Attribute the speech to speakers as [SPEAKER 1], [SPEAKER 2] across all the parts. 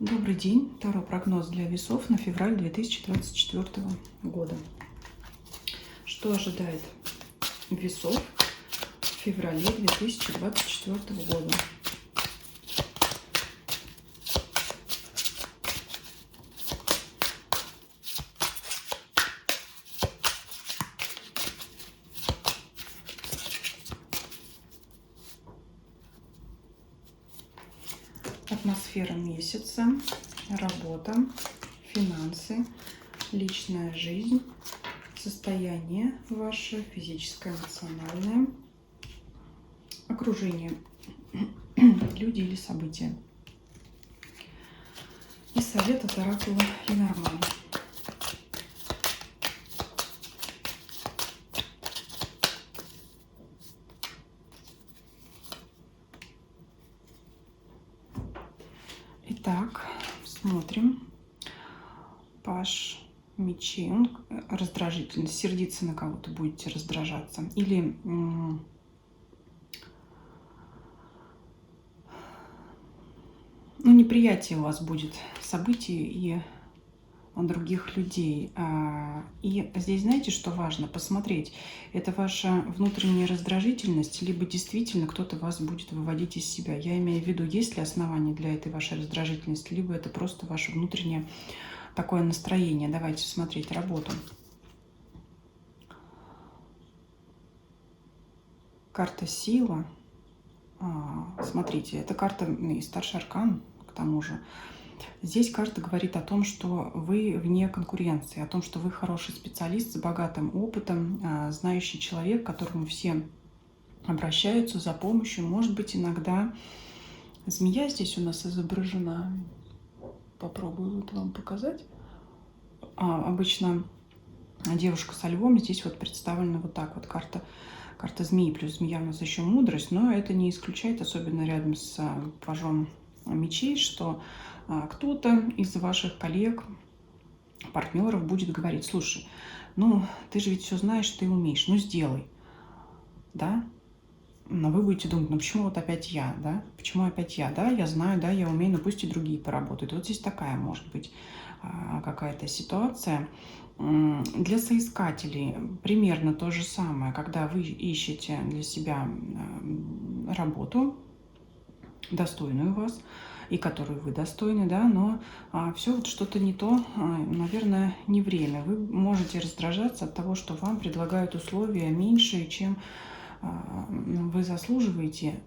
[SPEAKER 1] Добрый день. Таро прогноз для весов на февраль 2024 года. Что ожидает весов в феврале 2024 года? Атмосфера месяца, работа, финансы, личная жизнь, состояние ваше, физическое, эмоциональное, окружение, люди или события. И совет от оракула Ленорман. Итак, смотрим. Паш мечей. Он раздражительный. Сердиться на кого-то будете, раздражаться. Или неприятие у вас будет событий и других людей. И здесь, знаете, что важно? Посмотреть, это ваша внутренняя раздражительность, либо действительно кто-то вас будет выводить из себя. Я имею в виду, есть ли основания для этой вашей раздражительности, либо это просто ваше внутреннее такое настроение. Давайте смотреть работу. Карта сила. Смотрите, это карта и старший аркан, к тому же. Здесь карта говорит о том, что вы вне конкуренции, о том, что вы хороший специалист с богатым опытом, знающий человек, к которому все обращаются за помощью. Может быть, иногда змея здесь у нас изображена. Попробую вот вам показать. Обычно девушка со львом, здесь вот представлена вот так вот карта змеи, плюс змея у нас еще мудрость, но это не исключает, особенно рядом с пажом мечей, что кто-то из ваших коллег, партнеров будет говорить: слушай, ну ты же ведь все знаешь, ты умеешь, ну сделай, да? Но вы будете думать, ну почему вот опять я, да? Почему опять я? Да, я знаю, да, я умею, но пусть и другие поработают. Вот здесь такая может быть какая-то ситуация. Для соискателей примерно то же самое, когда вы ищете для себя работу, достойную вас, и которую вы достойны, да, но все вот что-то не то, наверное, не время. Вы можете раздражаться от того, что вам предлагают условия меньше, чем вы заслуживаете.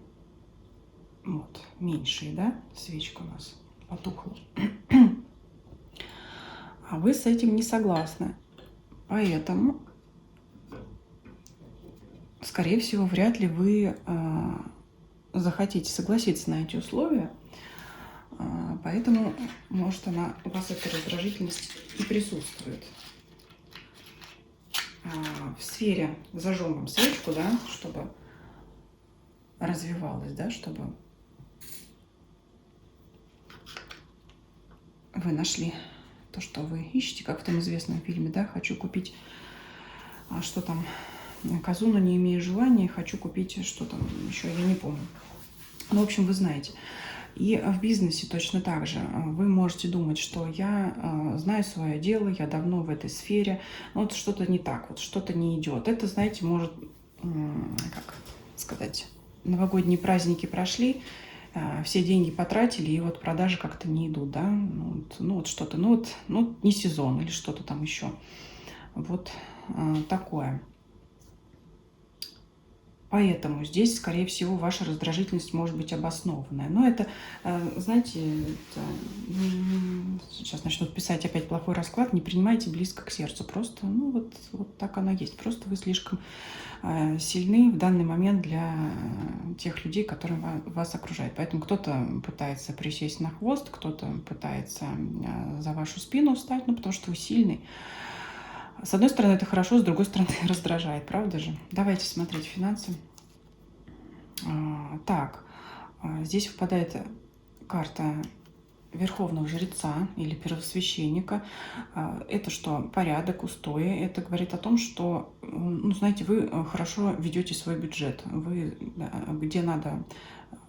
[SPEAKER 1] Вот, меньшие, да, свечка у нас потухла. А вы с этим не согласны. Поэтому, скорее всего, вряд ли вы захотите согласиться на эти условия. Поэтому, может, у вас эта раздражительность и присутствует. В сфере зажжем вам свечку, да, чтобы развивалась, да, чтобы вы нашли то, что вы ищете, как в том известном фильме, да, хочу купить, что там, козу, но не имею желания, хочу купить, что там еще, я не помню. Ну, в общем, вы знаете. И в бизнесе точно так же. Вы можете думать, что я знаю свое дело, я давно в этой сфере, но вот что-то не так, вот что-то не идет. Это, знаете, может, как сказать, новогодние праздники прошли, все деньги потратили, и вот продажи как-то не идут, да, ну вот что-то, ну не сезон или что-то там еще. Вот такое. Поэтому здесь, скорее всего, ваша раздражительность может быть обоснованная. Но это, знаете, сейчас начнут писать опять плохой расклад, не принимайте близко к сердцу. Просто, ну вот так оно есть. Просто вы слишком сильны в данный момент для тех людей, которые вас окружают. Поэтому кто-то пытается присесть на хвост, кто-то пытается за вашу спину встать, ну, потому что вы сильный. С одной стороны, это хорошо, с другой стороны, раздражает, правда же? Давайте смотреть финансы. Так, здесь выпадает карта Верховного Жреца или Первосвященника. Это что? Порядок, устои. Это говорит о том, что, ну, знаете, вы хорошо ведете свой бюджет. Вы где надо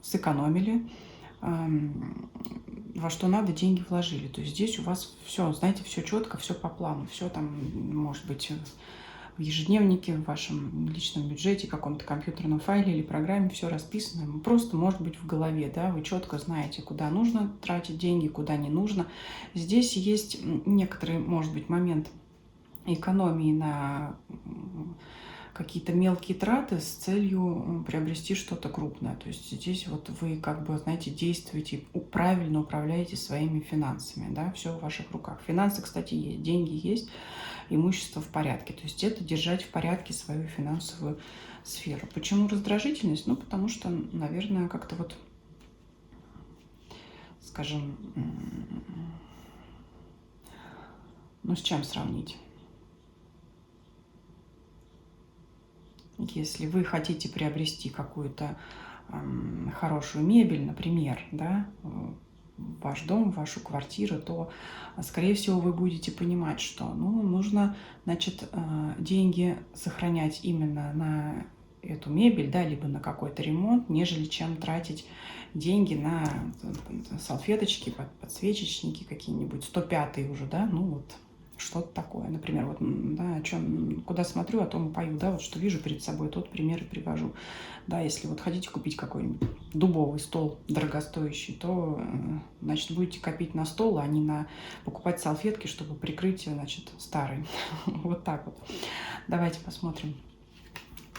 [SPEAKER 1] сэкономили, во что надо, деньги вложили. То есть здесь у вас все, знаете, все четко, все по плану, все там, может быть, в ежедневнике, в вашем личном бюджете, каком-то компьютерном файле или программе все расписано. Просто, может быть, в голове, да, вы четко знаете, куда нужно тратить деньги, куда не нужно. Здесь есть некоторый, может быть, момент экономии на какие-то мелкие траты с целью приобрести что-то крупное. То есть здесь вот вы как бы, знаете, действуете, правильно управляете своими финансами, да, все в ваших руках. Финансы, кстати, есть, деньги есть, имущество в порядке. То есть это держать в порядке свою финансовую сферу. Почему раздражительность? Ну, потому что, наверное, как-то вот, скажем, ну, с чем сравнить? Если вы хотите приобрести какую-то хорошую мебель, например, да, в ваш дом, в вашу квартиру, то, скорее всего, вы будете понимать, что ну, нужно, значит, деньги сохранять именно на эту мебель, да, либо на какой-то ремонт, нежели чем тратить деньги на салфеточки, подсвечечники какие-нибудь, 105-е уже, да, ну вот, что-то такое. Например, вот, да, о чем, куда смотрю, о том и пою, да, вот что вижу перед собой, тот пример и привожу. Да, если вот хотите купить какой-нибудь дубовый стол дорогостоящий, то, значит, будете копить на стол, а не на покупать салфетки, чтобы прикрыть, значит, старый. Вот так вот. Давайте посмотрим.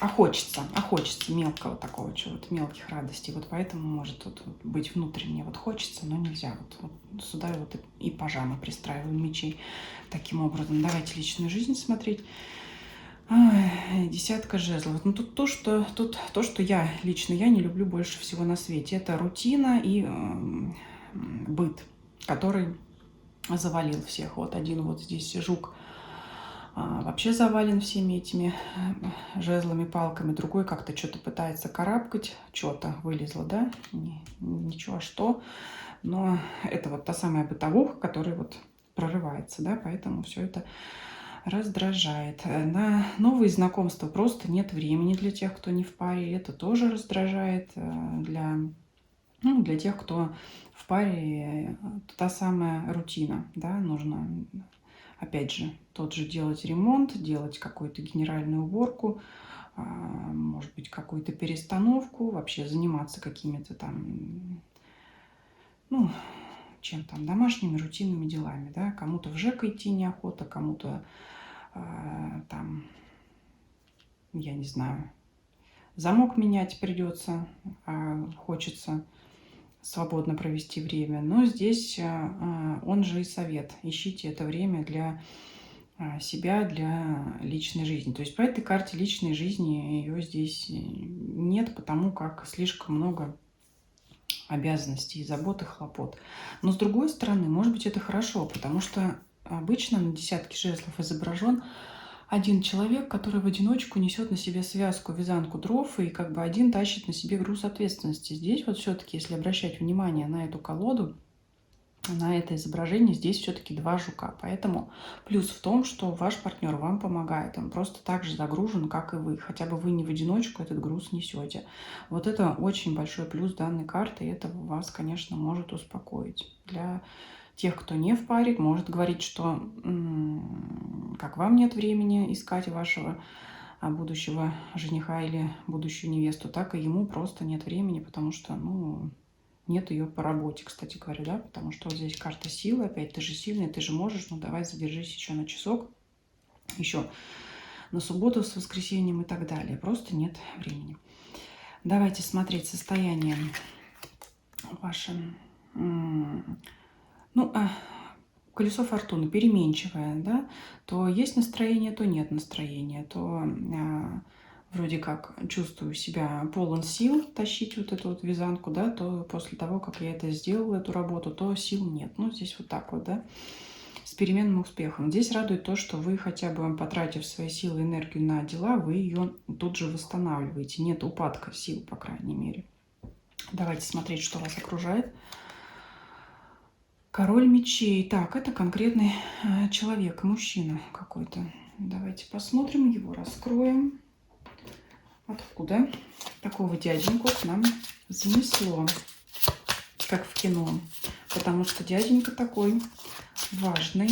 [SPEAKER 1] А хочется мелкого такого чего-то, мелких радостей. Вот поэтому может вот быть внутренне. Вот хочется, но нельзя. Вот сюда вот и пажамы пристраиваем, мечей таким образом. Давайте личную жизнь смотреть. Десятка жезлов. Ну, тут то, что я лично не люблю больше всего на свете. Это рутина и быт, который завалил всех. Вот один вот здесь жук вообще завален всеми этими жезлами, палками. Другой как-то что-то пытается карабкать. Что-то вылезло, да? Ничего, а что? Но это вот та самая бытовуха, которая вот прорывается, да? Поэтому все это раздражает. На новые знакомства просто нет времени для тех, кто не в паре. Это тоже раздражает. Для тех, кто в паре, та самая рутина, да, нужно, опять же, тот же делать ремонт, делать какую-то генеральную уборку, может быть, какую-то перестановку, вообще заниматься какими-то там, ну, чем там, домашними рутинными делами, да, кому-то в ЖЭК идти неохота, кому-то там, я не знаю, замок менять придется, хочется свободно провести время. Но здесь он же и совет. Ищите это время для себя, для личной жизни. То есть по этой карте личной жизни ее здесь нет, потому как слишком много обязанностей, забот и хлопот. Но с другой стороны, может быть, это хорошо, потому что обычно на десятке жезлов изображен один человек, который в одиночку несет на себе связку, вязанку дров и как бы один тащит на себе груз ответственности. Здесь вот все-таки, если обращать внимание на эту колоду, на это изображение, здесь все-таки два жука. Поэтому плюс в том, что ваш партнер вам помогает. Он просто так же загружен, как и вы. Хотя бы вы не в одиночку этот груз несете. Вот это очень большой плюс данной карты. И это вас, конечно, может успокоить. Для тех, кто не в паре, может говорить, что как вам нет времени искать вашего будущего жениха или будущую невесту, так и ему просто нет времени, потому что, ну, нет ее по работе, кстати говоря, да, потому что вот здесь карта силы, опять ты же сильный, ты же можешь, ну давай задержись еще на часок, еще на субботу с воскресеньем и так далее. Просто нет времени. Давайте смотреть состояние ваше. Ну, колесо фортуны переменчивое, да, то есть настроение, то нет настроения, то вроде как чувствую себя полон сил тащить вот эту вот вязанку, да, то после того, как я это сделала, эту работу, то сил нет. Ну, здесь вот так вот, да, с переменным успехом. Здесь радует то, что вы хотя бы, потратив свои силы и энергию на дела, вы ее тут же восстанавливаете. Нет упадка сил, по крайней мере. Давайте смотреть, что вас окружает. Король мечей. Так, это конкретный человек, мужчина какой-то. Давайте посмотрим, его раскроем. Откуда такого дяденьку к нам занесло, как в кино. Потому что дяденька такой важный,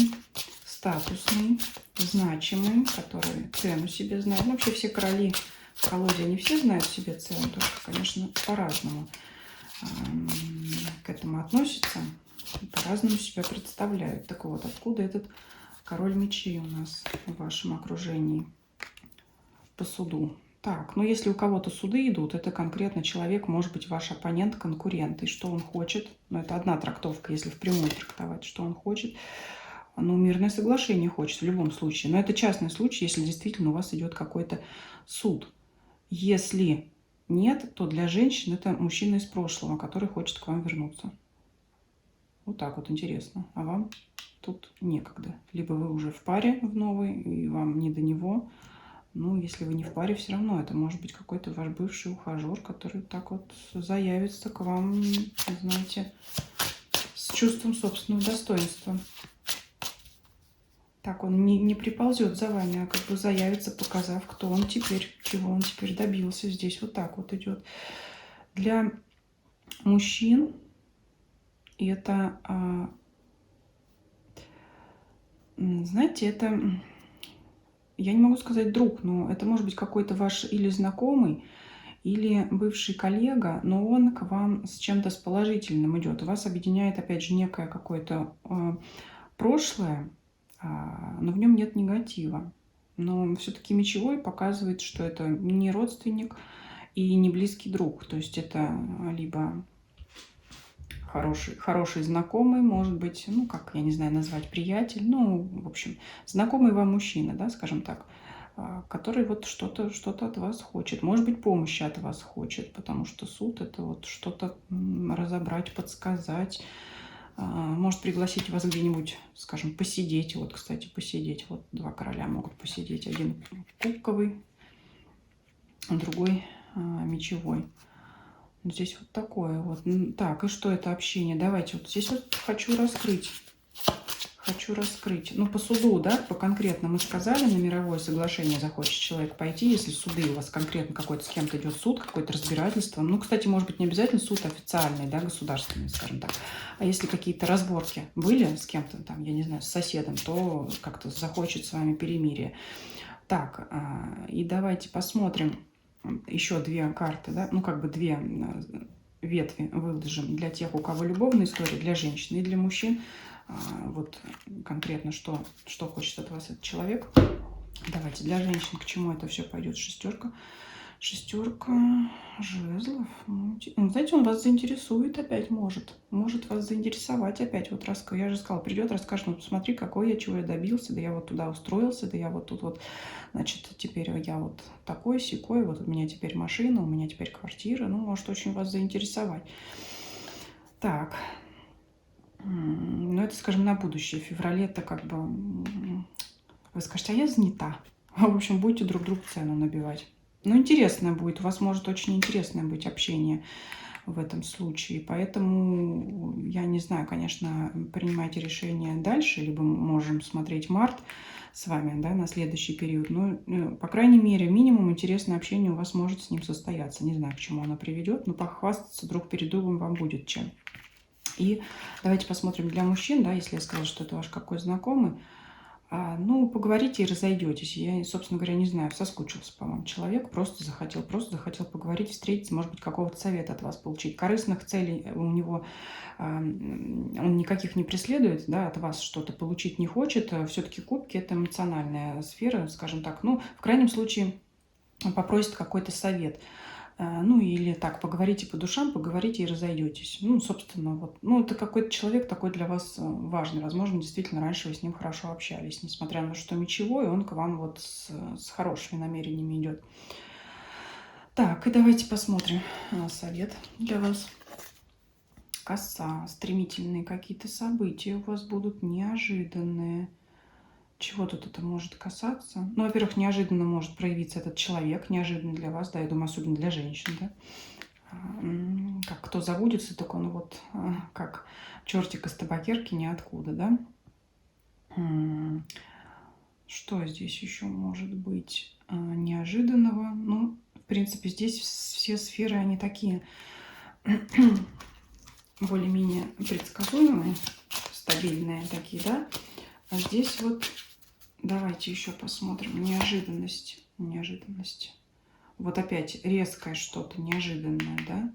[SPEAKER 1] статусный, значимый, который цену себе знает. Ну, вообще все короли в колоде, они все знают себе цену, только, конечно, по-разному к этому относятся, по-разному себя представляют. Так вот, откуда этот король мечей у нас в вашем окружении по суду? Так, ну если у кого-то суды идут, это конкретно человек, может быть, ваш оппонент, конкурент. И что он хочет? Ну, это одна трактовка, если впрямую трактовать, что он хочет. Ну, мирное соглашение хочет в любом случае. Но это частный случай, если действительно у вас идет какой-то суд. Если нет, то для женщин это мужчина из прошлого, который хочет к вам вернуться. Вот так вот интересно. А вам тут некогда. Либо вы уже в паре в новой, и вам не до него. Ну, если вы не в паре, все равно это может быть какой-то ваш бывший ухажер, который так вот заявится к вам, знаете, с чувством собственного достоинства. Так, он не приползет за вами, а как бы заявится, показав, кто он теперь, чего он теперь добился. Здесь вот так вот идет. Для мужчин это, знаете, это, я не могу сказать друг, но это может быть какой-то ваш или знакомый, или бывший коллега, но он к вам с чем-то с положительным идет. Вас объединяет, опять же, некое какое-то прошлое, но в нем нет негатива. Но все-таки мечевой показывает, что это не родственник и не близкий друг. То есть это либо хороший знакомый, может быть, ну, как, я не знаю, назвать, приятель, ну, в общем, знакомый вам мужчина, да, скажем так, который вот что-то от вас хочет, может быть, помощи от вас хочет, потому что суд — это вот что-то разобрать, подсказать, может пригласить вас где-нибудь, скажем, посидеть. Вот, кстати, посидеть. Вот два короля могут посидеть. Один кубковый, а другой мечевой. Здесь вот такое вот. Так, и что это общение? Давайте вот здесь вот хочу раскрыть. Ну, по суду, да, по конкретно мы сказали, на мировое соглашение захочет человек пойти, если суды у вас конкретно какой-то с кем-то идет суд, какое-то разбирательство. Ну, кстати, может быть, не обязательно суд официальный, да, государственный, скажем так. А если какие-то разборки были с кем-то, там, я не знаю, с соседом, то как-то захочет с вами перемирие. Так, и давайте посмотрим еще две карты, да, ну, как бы две ветви выложим для тех, у кого любовная история, для женщин и для мужчин. Вот конкретно, что хочет от вас этот человек. Давайте для женщин, к чему это все пойдет. Шестерка жезлов. Ну, знаете, он вас заинтересует опять, может вас заинтересовать опять. Вот я же сказала, придет, расскажет, ну, посмотри, какой я, чего я добился, да я вот туда устроился, да я вот тут вот, значит, теперь я вот такой, сякой, вот у меня теперь машина, у меня теперь квартира, ну, может очень вас заинтересовать. Так. Ну, это, скажем, на будущее. В феврале это как бы... Вы скажете, а я занята. В общем, будете друг другу цену набивать. Ну, интересное будет. У вас может очень интересное быть общение в этом случае. Поэтому, я не знаю, конечно, принимайте решение дальше, либо мы можем смотреть март с вами, да, на следующий период. Ну, по крайней мере, минимум интересное общение у вас может с ним состояться. Не знаю, к чему оно приведет, но похвастаться друг перед другом вам будет чем. И давайте посмотрим для мужчин, да, если я сказала, что это ваш какой знакомый, ну, поговорите и разойдетесь. Я, собственно говоря, не знаю, соскучился по вам человек, просто захотел поговорить, встретиться, может быть, какого-то совета от вас получить. Корыстных целей у него он никаких не преследует, да, от вас что-то получить не хочет. Все-таки кубки — это эмоциональная сфера, скажем так. Ну, в крайнем случае, он попросит какой-то совет. Ну, или так, поговорите по душам, поговорите и разойдетесь. Ну, собственно, вот. Ну, это какой-то человек такой для вас важный. Возможно, действительно, раньше вы с ним хорошо общались. Несмотря на то, что мечевой, он к вам вот с хорошими намерениями идет. Так, и давайте посмотрим совет для вас. Коса. Стремительные какие-то события у вас будут неожиданные. Чего тут это может касаться? Ну, во-первых, неожиданно может проявиться этот человек, неожиданно для вас, да, я думаю, особенно для женщин, да. Как кто забудется, так он вот как чертик из табакерки ниоткуда, да. Что здесь еще может быть неожиданного? Ну, в принципе, здесь все сферы, они такие более-менее предсказуемые, стабильные такие, да. А здесь вот давайте еще посмотрим. Неожиданность. Неожиданность. Вот опять резкое что-то, неожиданное, да.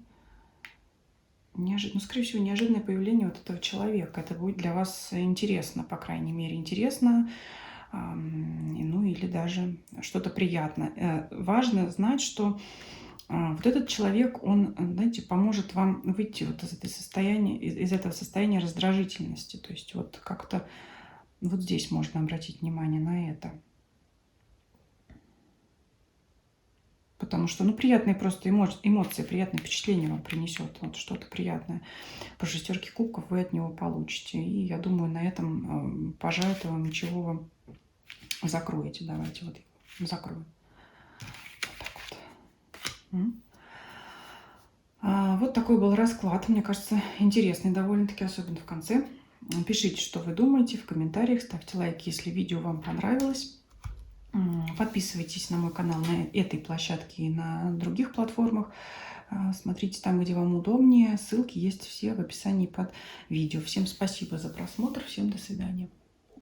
[SPEAKER 1] Ну, скорее всего, неожиданное появление вот этого человека. Это будет для вас интересно, по крайней мере, интересно. Ну, или даже что-то приятное. Важно знать, что вот этот человек, он, знаете, поможет вам выйти вот из этого состояния раздражительности. То есть вот как-то вот здесь можно обратить внимание на это. Потому что, ну, приятные просто эмоции, приятное впечатление вам принесет, вот что-то приятное. По 6 кубков вы от него получите. И я думаю, на этом пожатие вам ничего вам закроете. Давайте вот его закрою. Вот так вот. Вот такой был расклад. Мне кажется, интересный довольно-таки, особенно в конце. Пишите, что вы думаете в комментариях, ставьте лайк, если видео вам понравилось. Подписывайтесь на мой канал на этой площадке и на других платформах. Смотрите там, где вам удобнее. Ссылки есть все в описании под видео. Всем спасибо за просмотр. Всем до свидания.